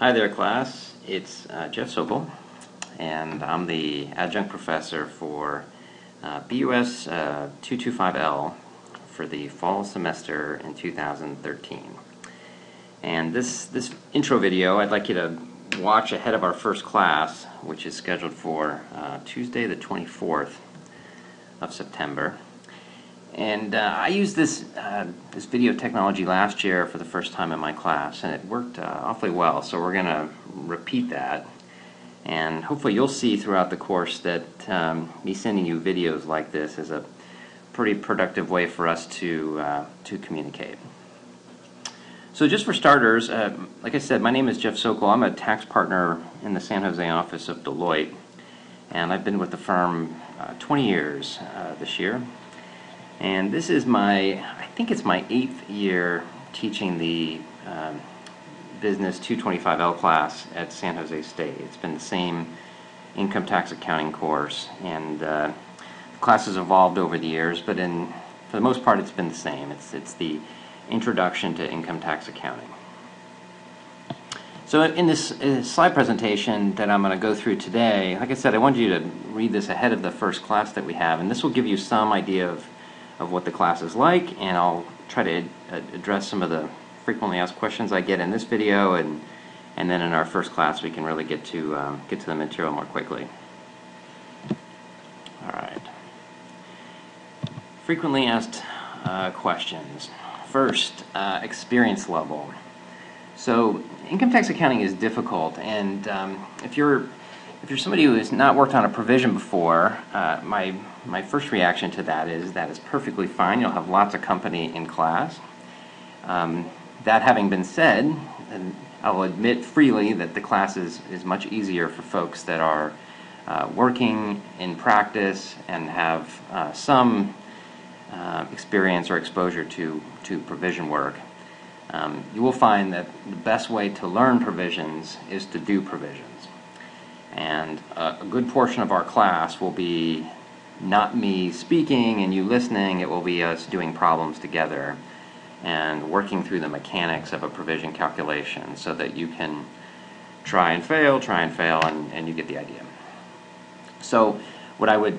Hi there, class. It's Jeff Sokol, and I'm the adjunct professor for BUS225L for the fall semester in 2013. And this intro video, I'd like you to watch ahead of our first class, which is scheduled for Tuesday the 24th of September. And I used this video technology last year for the first time in my class, and it worked awfully well. So we're going to repeat that, and hopefully you'll see throughout the course that me sending you videos like this is a pretty productive way for us to communicate. So just for starters, like I said, my name is Jeff Sokol. I'm a tax partner in the San Jose office of Deloitte, and I've been with the firm 20 years this year. And this is I think it's my 8th year teaching the Business 225L class at San Jose State. It's been the same income tax accounting course, and the class has evolved over the years, but for the most part it's been the same. It's the introduction to income tax accounting. So in this slide presentation that I'm going to go through today, like I said, I wanted you to read this ahead of the first class that we have, and this will give you some idea of what the class is like, and I'll try to address some of the frequently asked questions I get in this video, and then in our first class we can really get to the material more quickly. All right. Frequently asked questions. First, experience level. So income tax accounting is difficult, and if you're somebody who has not worked on a provision before, my first reaction to that is perfectly fine. You'll have lots of company in class. That having been said, and I'll admit freely that the class is much easier for folks that are working in practice and have some experience or exposure to provision work. You will find that the best way to learn provisions is to do provisions. And a good portion of our class will be not me speaking and you listening. It will be us doing problems together and working through the mechanics of a provision calculation so that you can try and fail, and you get the idea. So what I would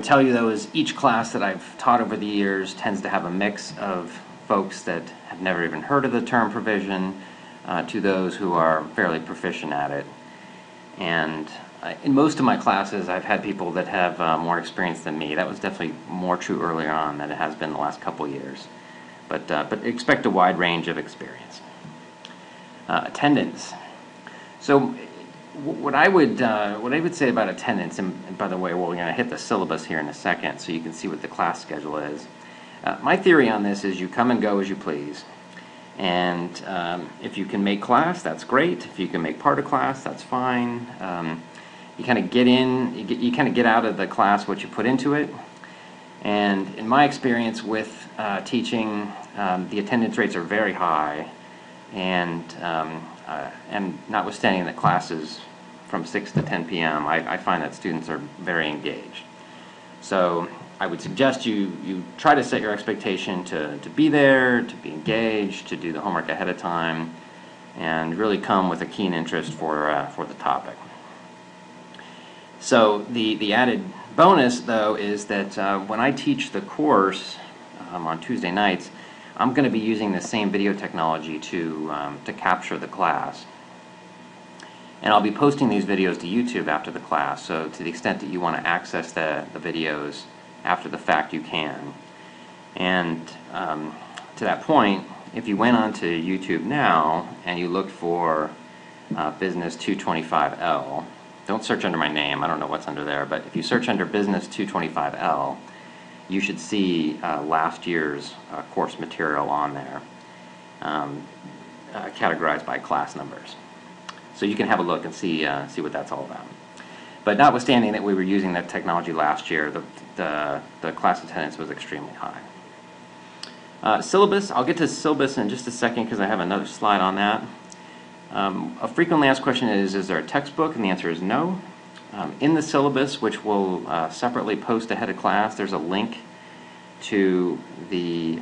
tell you though is each class that I've taught over the years tends to have a mix of folks that have never even heard of the term provision to those who are fairly proficient at it. And in most of my classes, I've had people that have more experience than me. That was definitely more true earlier on than it has been the last couple years. But expect a wide range of experience. Attendance. So what I would say about attendance, and by the way, we're going to hit the syllabus here in a second, so you can see what the class schedule is. My theory on this is you come and go as you please. And if you can make class, that's great. If you can make part of class, that's fine. You kind of get in, you kind of get out of the class what you put into it. And in my experience with teaching, the attendance rates are very high, and notwithstanding that classes from 6 to 10 p.m., I find that students are very engaged. So I would suggest you try to set your expectation to be there, to be engaged, to do the homework ahead of time, and really come with a keen interest for the topic. So the added bonus, though, is that when I teach the course on Tuesday nights, I'm going to be using the same video technology to capture the class. And I'll be posting these videos to YouTube after the class, so to the extent that you want to access the videos after the fact, you can. And to that point, if you went onto YouTube now and you looked for Business 225L, don't search under my name, I don't know what's under there, but if you search under Business 225L, you should see last year's course material on there, categorized by class numbers. So you can have a look and see what that's all about. But notwithstanding that we were using that technology last year, the class attendance was extremely high. Syllabus, I'll get to syllabus in just a second because I have another slide on that. A frequently asked question is there a textbook? And the answer is no. In the syllabus, which we'll separately post ahead of class, there's a link to the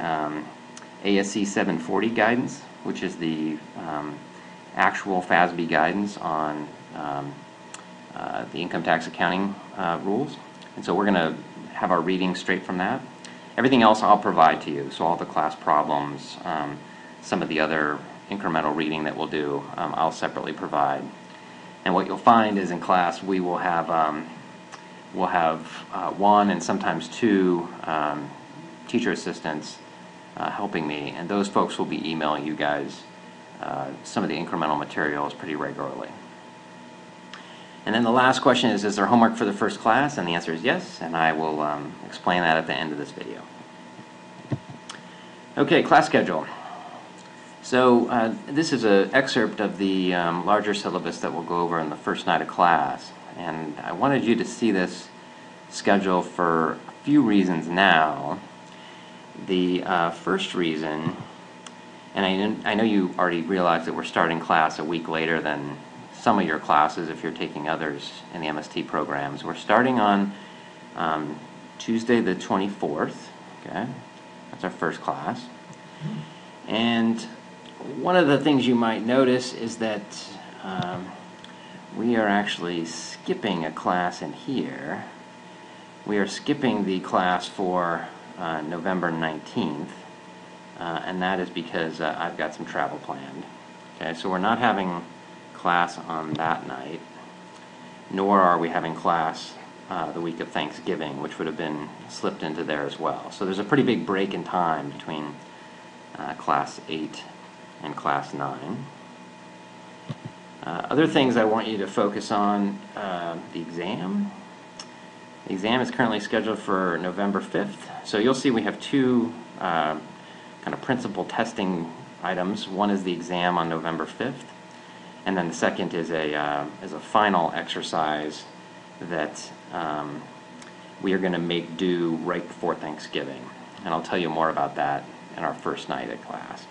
ASC 740 guidance, which is the actual FASB guidance on the income tax accounting rules. And so we're going to have our reading straight from that. Everything else I'll provide to you, so all the class problems, some of the other incremental reading that we'll do, I'll separately provide. And what you'll find is in class we will have one and sometimes two teacher assistants helping me, and those folks will be emailing you guys some of the incremental materials pretty regularly. And then the last question is there homework for the first class? And the answer is yes, and I will explain that at the end of this video. Okay, class schedule. So this is an excerpt of the larger syllabus that we'll go over in the first night of class. And I wanted you to see this schedule for a few reasons now. The first reason, and I know you already realize that we're starting class a week later than some of your classes if you're taking others in the MST programs. We're starting on Tuesday the 24th, okay? That's our first class. And one of the things you might notice is that we are actually skipping a class in here. We are skipping the class for November 19th, and that is because I've got some travel planned. Okay, so we're not having class on that night, nor are we having class the week of Thanksgiving, which would have been slipped into there as well. So there's a pretty big break in time between class 8 and class 9. Other things I want you to focus on, the exam. The exam is currently scheduled for November 5th. So you'll see we have two kind of principal testing items. One is the exam on November 5th, and then the second is a final exercise that we are going to make due right before Thanksgiving. And I'll tell you more about that in our first night of class.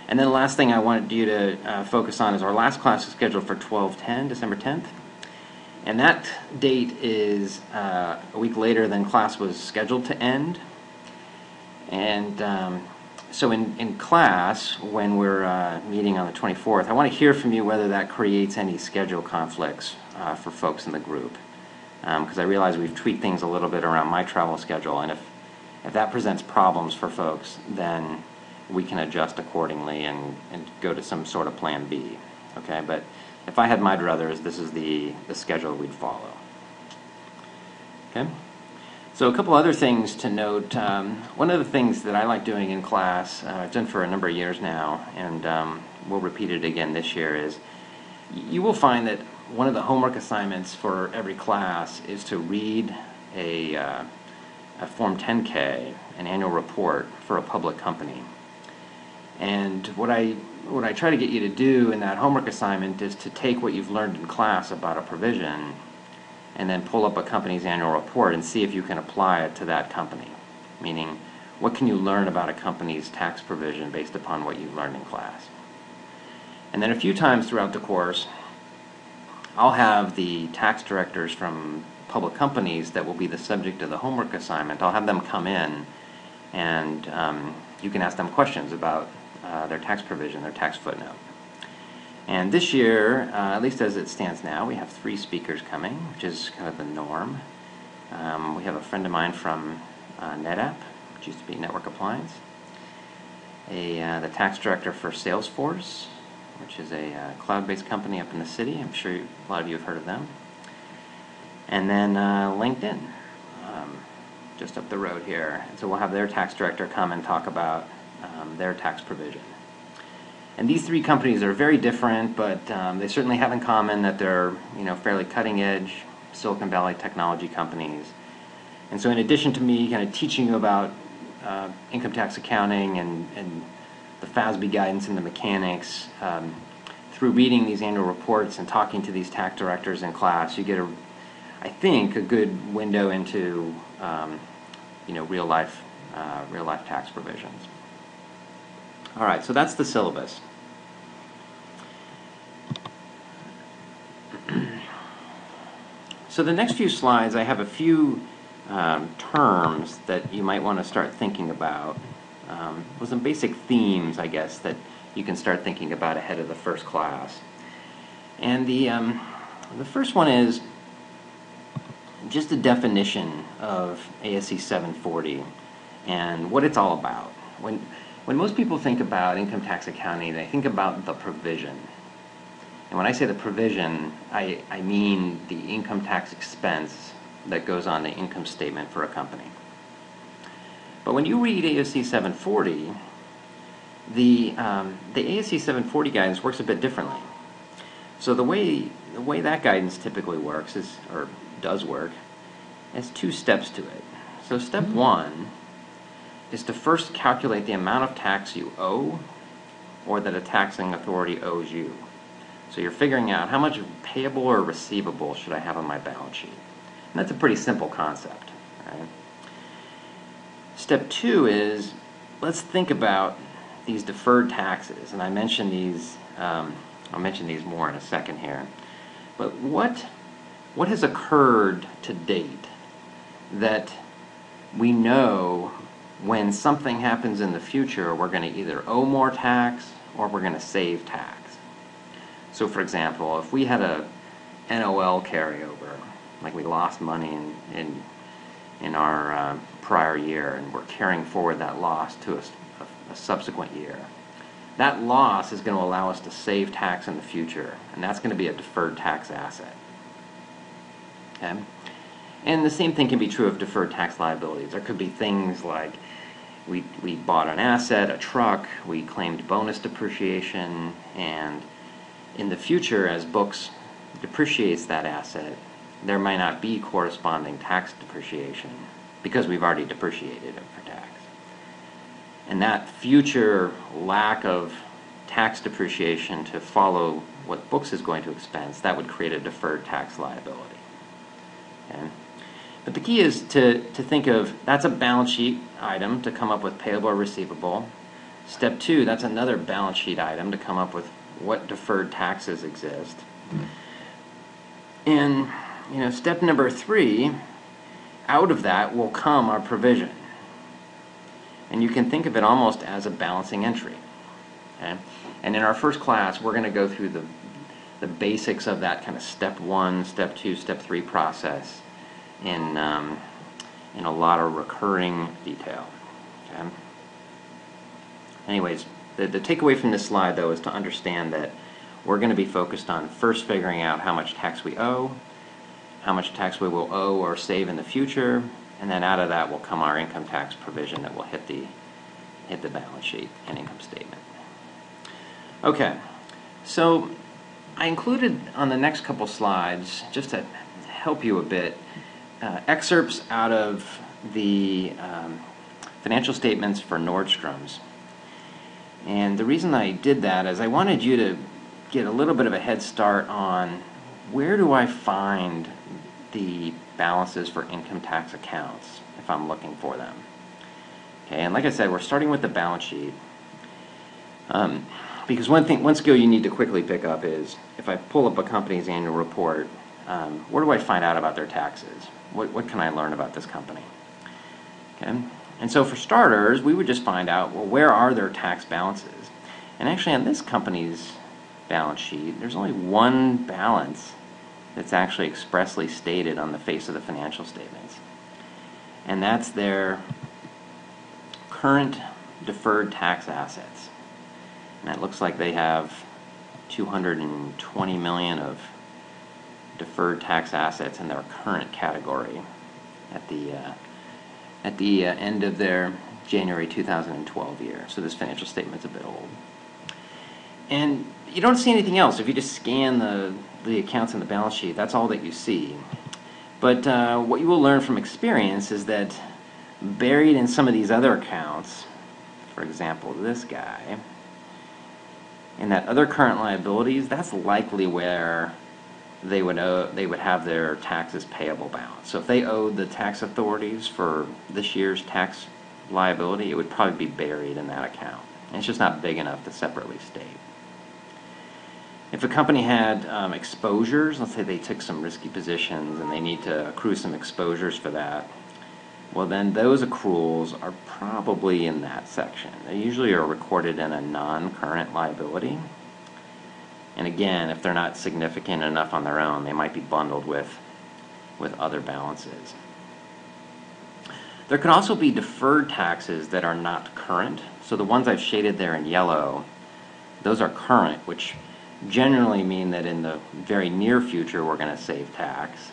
And then the last thing I wanted you to focus on is our last class is scheduled for 12/10, December 10th. And that date is a week later than class was scheduled to end. And so in class, when we're meeting on the 24th, I want to hear from you whether that creates any schedule conflicts for folks in the group. Because I realize we've tweaked things a little bit around my travel schedule, and if that presents problems for folks, then we can adjust accordingly and go to some sort of plan B. Okay, but if I had my druthers, this is the schedule we'd follow. Okay? So a couple other things to note. One of the things that I like doing in class, I've done for a number of years now, and we'll repeat it again this year, is you will find that one of the homework assignments for every class is to read a Form 10K, an annual report for a public company. And what I try to get you to do in that homework assignment is to take what you've learned in class about a provision and then pull up a company's annual report and see if you can apply it to that company. Meaning, what can you learn about a company's tax provision based upon what you've learned in class? And then a few times throughout the course, I'll have the tax directors from public companies that will be the subject of the homework assignment. I'll have them come in, and you can ask them questions about their tax provision, their tax footnote. And this year, at least as it stands now, we have 3 speakers coming, which is kind of the norm. We have a friend of mine from NetApp, which used to be Network Appliance, the tax director for Salesforce, which is a cloud-based company up in the city. I'm sure a lot of you have heard of them. And then LinkedIn, just up the road here. And so we'll have their tax director come and talk about their tax provision. And these 3 companies are very different, but they certainly have in common that they're fairly cutting-edge Silicon Valley technology companies. And so in addition to me kind of teaching you about income tax accounting and the FASB guidance and the mechanics, through reading these annual reports and talking to these tax directors in class, you get I think a good window into real life tax provisions. All right, so that's the syllabus. So the next few slides, I have a few terms that you might want to start thinking about. With some basic themes, I guess, that you can start thinking about ahead of the first class. And the first one is just a definition of ASC 740 and what it's all about. When most people think about income tax accounting, they think about the provision. And when I say the provision, I mean the income tax expense that goes on the income statement for a company. But when you read ASC 740, the ASC 740 guidance works a bit differently. So the way that guidance typically works is, or does work, has two steps to it. So step one is to first calculate the amount of tax you owe or that a taxing authority owes you. So you're figuring out how much payable or receivable should I have on my balance sheet. And that's a pretty simple concept, right? Step two is, let's think about these deferred taxes. And I mentioned these, I'll mention these more in a second here. But what has occurred to date that we know when something happens in the future, we're going to either owe more tax or we're going to save tax? So for example, if we had a NOL carryover, like we lost money in our prior year and we're carrying forward that loss to a subsequent year, that loss is going to allow us to save tax in the future, and that's going to be a deferred tax asset. Okay? And the same thing can be true of deferred tax liabilities. There could be things like we bought an asset, a truck, we claimed bonus depreciation, and in the future, as books depreciates that asset, there might not be corresponding tax depreciation because we've already depreciated it for tax. And that future lack of tax depreciation to follow what books is going to expense, that would create a deferred tax liability. Okay? But the key is to think of, that's a balance sheet item to come up with payable or receivable. Step two, that's another balance sheet item to come up with what deferred taxes exist. And step number three, out of that will come our provision. And you can think of it almost as a balancing entry. Okay? And in our first class, we're going to go through the basics of that kind of step one, step two, step three process in a lot of recurring detail. Okay? Anyways, the takeaway from this slide, though, is to understand that we're going to be focused on first figuring out how much tax we owe, how much tax we will owe or save in the future, and then out of that will come our income tax provision that will hit the balance sheet and income statement. Okay, so I included on the next couple slides, just to help you a bit, excerpts out of the financial statements for Nordstrom's. And the reason I did that is I wanted you to get a little bit of a head start on where do I find the balances for income tax accounts if I'm looking for them. Okay, and like I said, we're starting with the balance sheet. Because one skill you need to quickly pick up is if I pull up a company's annual report, where do I find out about their taxes? What can I learn about this company? Okay. And so for starters, we would just find out, well, where are their tax balances? And actually on this company's balance sheet, there's only one balance that's actually expressly stated on the face of the financial statements. And that's their current deferred tax assets. And it looks like they have $220 million of deferred tax assets in their current category at the end of their January 2012 year. So this financial statement's a bit old. And you don't see anything else. If you just scan the accounts in the balance sheet, that's all that you see. But what you will learn from experience is that buried in some of these other accounts, for example, this guy, in that other current liabilities, that's likely where they would have their taxes payable balance. So if they owed the tax authorities for this year's tax liability, it would probably be buried in that account. And it's just not big enough to separately state. If a company had exposures, let's say they took some risky positions and they need to accrue some exposures for that, well then those accruals are probably in that section. They usually are recorded in a non-current liability. And again, if they're not significant enough on their own, they might be bundled with other balances. There could also be deferred taxes that are not current. So the ones I've shaded there in yellow, those are current, which generally mean that in the very near future we're going to save tax,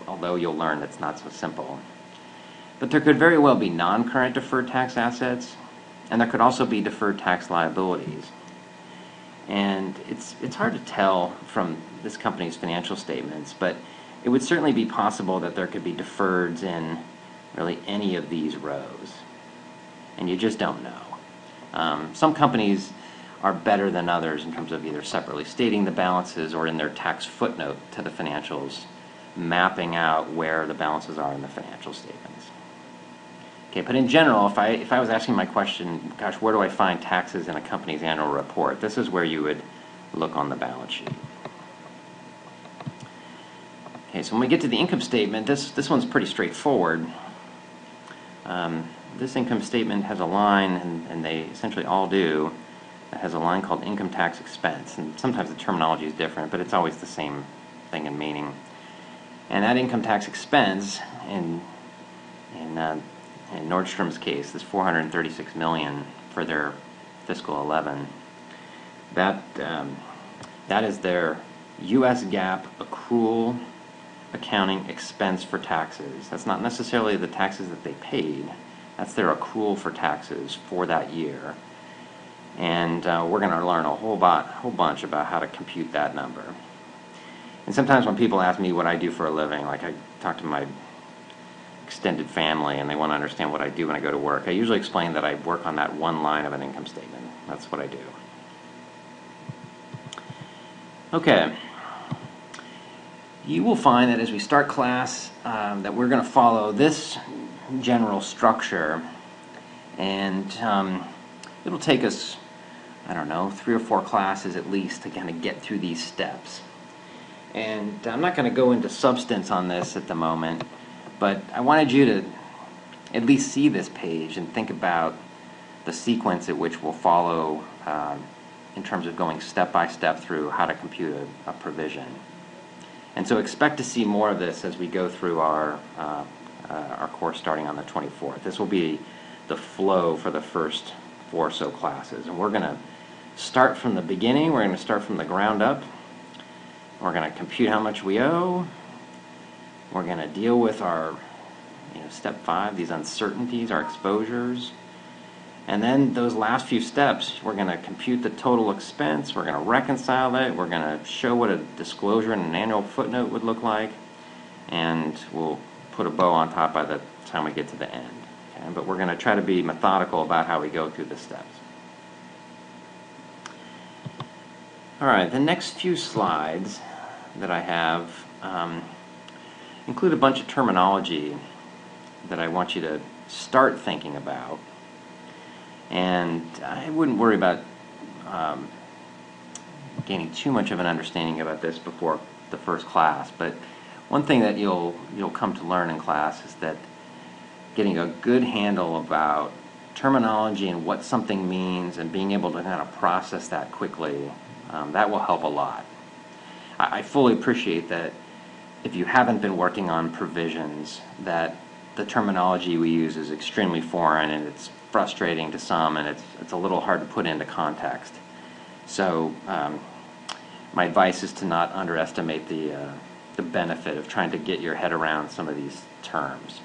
although you'll learn that's not so simple. But there could very well be non-current deferred tax assets, and there could also be deferred tax liabilities. And it's hard to tell from this company's financial statements, but it would certainly be possible that there could be deferreds in really any of these rows, and you just don't know. Some companies are better than others in terms of either separately stating the balances or in their tax footnote to the financials, mapping out where the balances are in the financial statements. Okay, but in general, if I was asking my question, gosh, where do I find taxes in a company's annual report? This is where you would look on the balance sheet. Okay, so when we get to the income statement, this one's pretty straightforward. This income statement has a line, and they essentially all do, that has a line called income tax expense. And sometimes the terminology is different, but it's always the same thing in meaning. And that income tax expense, in Nordstrom's case, is $436 million for their fiscal 11. That is their U.S. GAAP accrual accounting expense for taxes. That's not necessarily the taxes that they paid. That's their accrual for taxes for that year. And we're going to learn a whole bunch about how to compute that number. And sometimes when people ask me what I do for a living, like I talk to my extended family and they want to understand what I do when I go to work, I usually explain that I work on that one line of an income statement. That's what I do. Okay. You will find that as we start class that we're going to follow this general structure, and it'll take us, I don't know, 3 or 4 classes at least to kind of get through these steps. And I'm not going to go into substance on this at the moment, but I wanted you to at least see this page and think about the sequence at which we'll follow in terms of going step by step through how to compute a provision. And so expect to see more of this as we go through our course starting on the 24th. This will be the flow for the first 4 or so classes. And we're going to start from the beginning. We're going to start from the ground up. We're going to compute how much we owe. We're going to deal with our step 5, these uncertainties, our exposures. And then those last few steps, we're going to compute the total expense, we're going to reconcile it, we're going to show what a disclosure and an annual footnote would look like, and we'll put a bow on top by the time we get to the end. Okay? But we're going to try to be methodical about how we go through the steps. All right, the next few slides that I have include a bunch of terminology that I want you to start thinking about. And I wouldn't worry about gaining too much of an understanding about this before the first class. But one thing that you'll come to learn in class is that getting a good handle about terminology and what something means and being able to kind of process that quickly, that will help a lot. I fully appreciate that if you haven't been working on provisions, that the terminology we use is extremely foreign and it's frustrating to some, and it's a little hard to put into context. So my advice is to not underestimate the benefit of trying to get your head around some of these terms.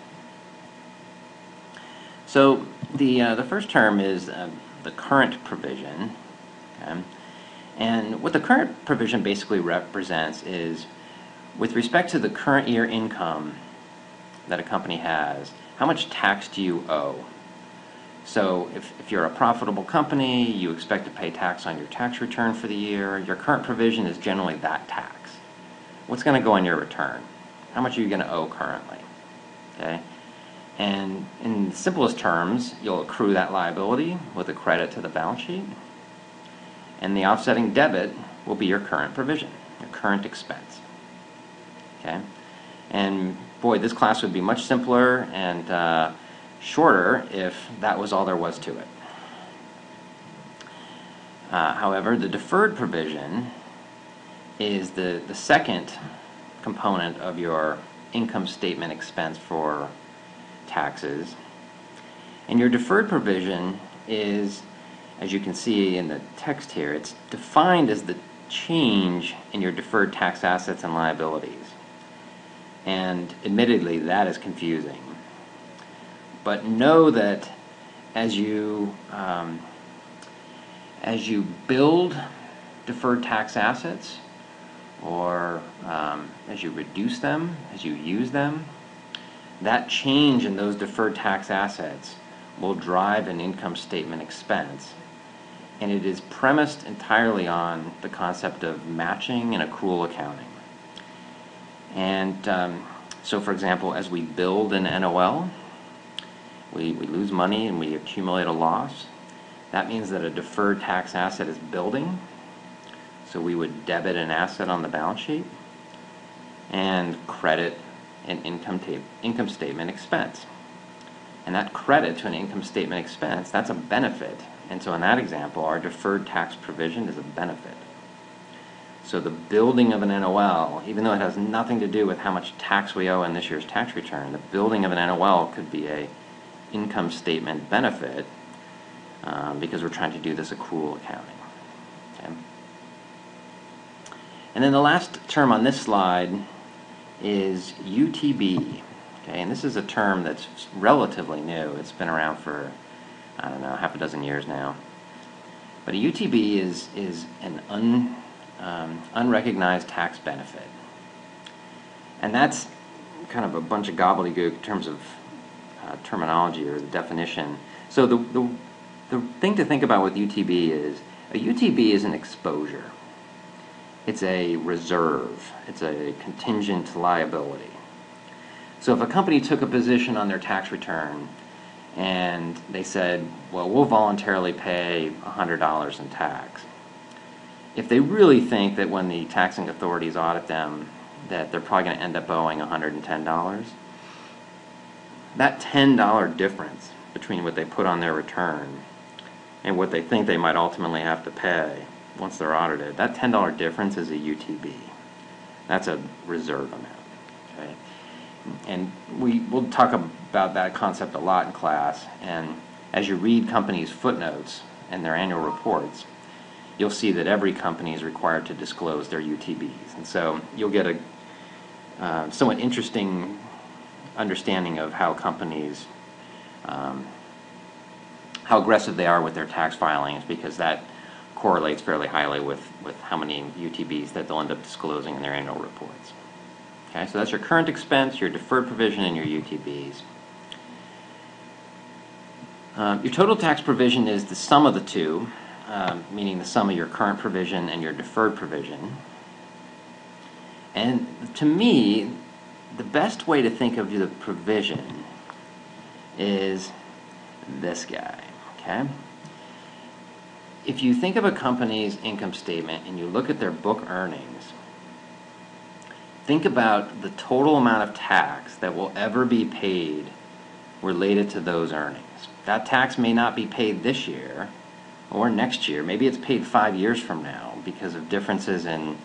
So the first term is the current provision. Okay? And what the current provision basically represents is, with respect to the current year income that a company has, how much tax do you owe? So if you're a profitable company, you expect to pay tax on your tax return for the year, your current provision is generally that tax. What's going to go on your return? How much are you going to owe currently? Okay? And in the simplest terms, you'll accrue that liability with a credit to the balance sheet, and the offsetting debit will be your current provision, your current expense. Okay? And boy, this class would be much simpler and shorter if that was all there was to it. However, the deferred provision is the second component of your income statement expense for taxes. And your deferred provision is, as you can see in the text here, it's defined as the change in your deferred tax assets and liabilities. And admittedly, that is confusing. But know that as you build deferred tax assets, or as you reduce them, as you use them, that change in those deferred tax assets will drive an income statement expense. And it is premised entirely on the concept of matching and accrual accounting. And so, for example, as we build an NOL, we lose money and we accumulate a loss. That means that a deferred tax asset is building. So we would debit an asset on the balance sheet and credit an income statement expense. And that credit to an income statement expense, that's a benefit. And so in that example, our deferred tax provision is a benefit. So the building of an NOL, even though it has nothing to do with how much tax we owe in this year's tax return, the building of an NOL could be a income statement benefit because we're trying to do this accrual accounting. Okay? And then the last term on this slide is UTB. Okay, and this is a term that's relatively new. It's been around for, I don't know, half a dozen years now. But a UTB is an unrecognized tax benefit. And that's kind of a bunch of gobbledygook in terms of terminology or the definition. So the thing to think about with UTB is, a UTB is an exposure. It's a reserve. It's a contingent liability. So if a company took a position on their tax return and they said, well, we'll voluntarily pay $100 in tax, if they really think that when the taxing authorities audit them that they're probably going to end up owing $110, that $10 difference between what they put on their return and what they think they might ultimately have to pay once they're audited, that $10 difference is a UTB. That's a reserve amount. Okay? And we'll talk about that concept a lot in class, and as you read companies' footnotes and their annual reports, you'll see that every company is required to disclose their UTBs. And so you'll get a somewhat interesting understanding of how companies, how aggressive they are with their tax filings, because that correlates fairly highly with how many UTBs that they'll end up disclosing in their annual reports. Okay, so that's your current expense, your deferred provision, and your UTBs. Your total tax provision is the sum of the two, meaning the sum of your current provision and your deferred provision. And to me, the best way to think of the provision is this guy, okay? If you think of a company's income statement and you look at their book earnings, think about the total amount of tax that will ever be paid related to those earnings. That tax may not be paid this year or next year. Maybe it's paid 5 years from now because of differences in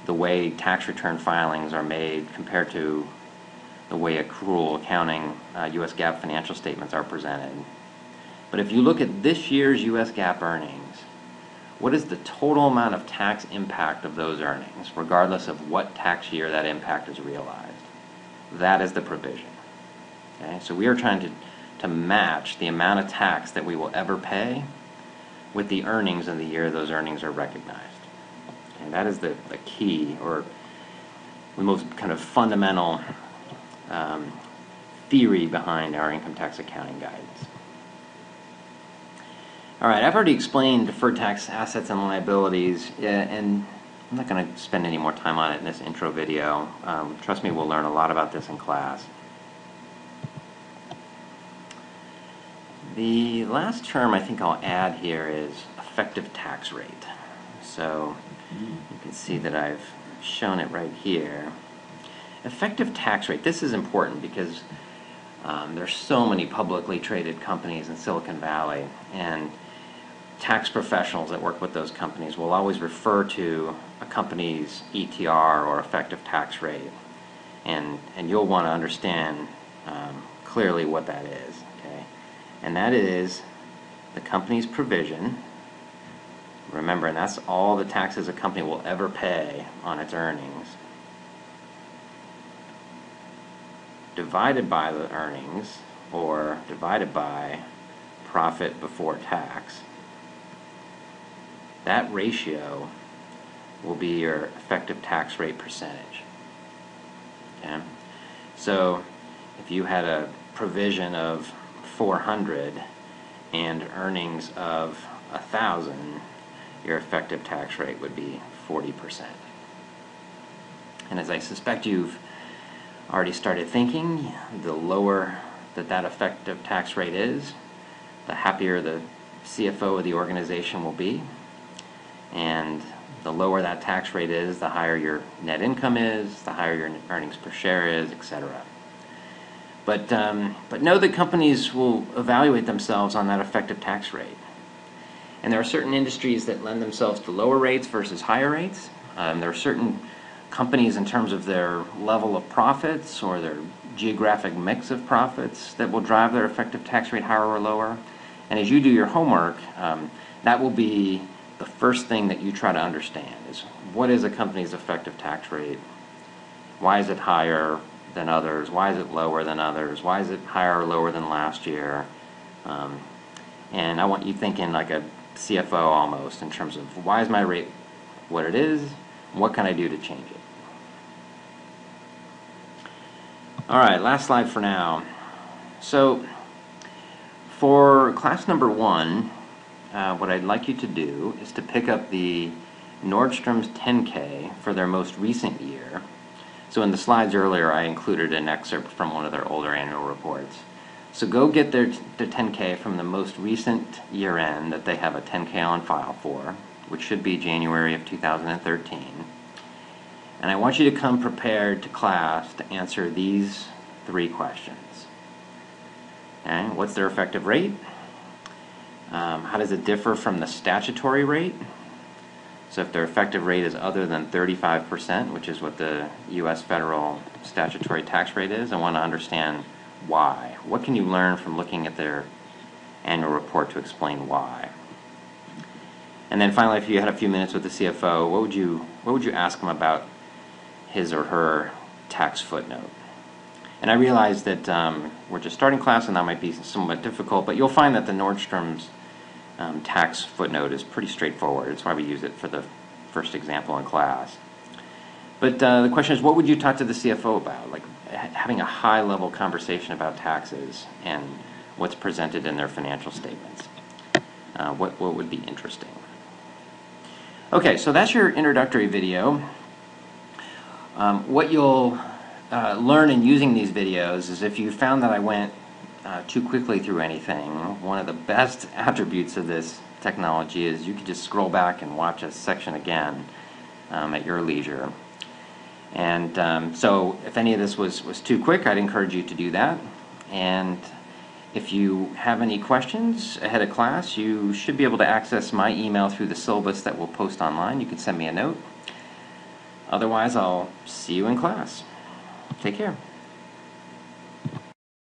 the way tax return filings are made compared to the way accrual accounting U.S. GAAP financial statements are presented. But if you look at this year's U.S. GAAP earnings, what is the total amount of tax impact of those earnings, regardless of what tax year that impact is realized? That is the provision. Okay? So we are trying to match the amount of tax that we will ever pay with the earnings in the year those earnings are recognized. And that is the key, or the most kind of fundamental theory behind our income tax accounting guidance. All right, I've already explained deferred tax assets and liabilities, and I'm not going to spend any more time on it in this intro video. Trust me, we'll learn a lot about this in class. The last term I think I'll add here is effective tax rate. So you can see that I've shown it right here. effective tax rate. This is important because there's so many publicly traded companies in Silicon Valley, and tax professionals that work with those companies will always refer to a company's ETR or effective tax rate, and you'll want to understand clearly what that is. Okay, and that is the company's provision. Remember, and that's all the taxes a company will ever pay on its earnings, divided by the earnings, or divided by profit before tax. That ratio will be your effective tax rate percentage. Okay? So if you had a provision of 400 and earnings of 1,000, your effective tax rate would be 40%. And as I suspect you've already started thinking, the lower that effective tax rate is, the happier the CFO of the organization will be. And the lower that tax rate is, the higher your net income is, the higher your earnings per share is, etc. But know that companies will evaluate themselves on that effective tax rate. And there are certain industries that lend themselves to lower rates versus higher rates. There are certain companies, in terms of their level of profits or their geographic mix of profits, that will drive their effective tax rate higher or lower. And as you do your homework, that will be the first thing that you try to understand is, what is a company's effective tax rate? Why is it higher than others? Why is it lower than others? Why is it higher or lower than last year? And I want you thinking like a CFO almost, in terms of, why is my rate what it is? What can I do to change it? All right, last slide for now. So for class number 1, what I'd like you to do is to pick up the Nordstrom's 10K for their most recent year. So in the slides earlier, I included an excerpt from one of their older annual reports. So go get their 10K from the most recent year end that they have a 10K on file for, which should be January of 2013. And I want you to come prepared to class to answer these 3 questions. Okay, what's their effective rate? How does it differ from the statutory rate? So if their effective rate is other than 35%, which is what the U.S. federal statutory tax rate is, I want to understand why. What can you learn from looking at their annual report to explain why? And then finally, if you had a few minutes with the CFO, what would you ask him about his or her tax footnote? And I realize that we're just starting class, and that might be somewhat difficult, but you'll find that the Nordstrom's tax footnote is pretty straightforward. It's why we use it for the first example in class. But the question is, what would you talk to the CFO about? Like having a high-level conversation about taxes and what's presented in their financial statements. What would be interesting? Okay, so that's your introductory video. What you'll learn in using these videos is, if you found that I went too quickly through anything, one of the best attributes of this technology is you can just scroll back and watch a section again at your leisure. And so if any of this was too quick, I'd encourage you to do that. And if you have any questions ahead of class, you should be able to access my email through the syllabus that we'll post online. You can send me a note. Otherwise, I'll see you in class. Take care.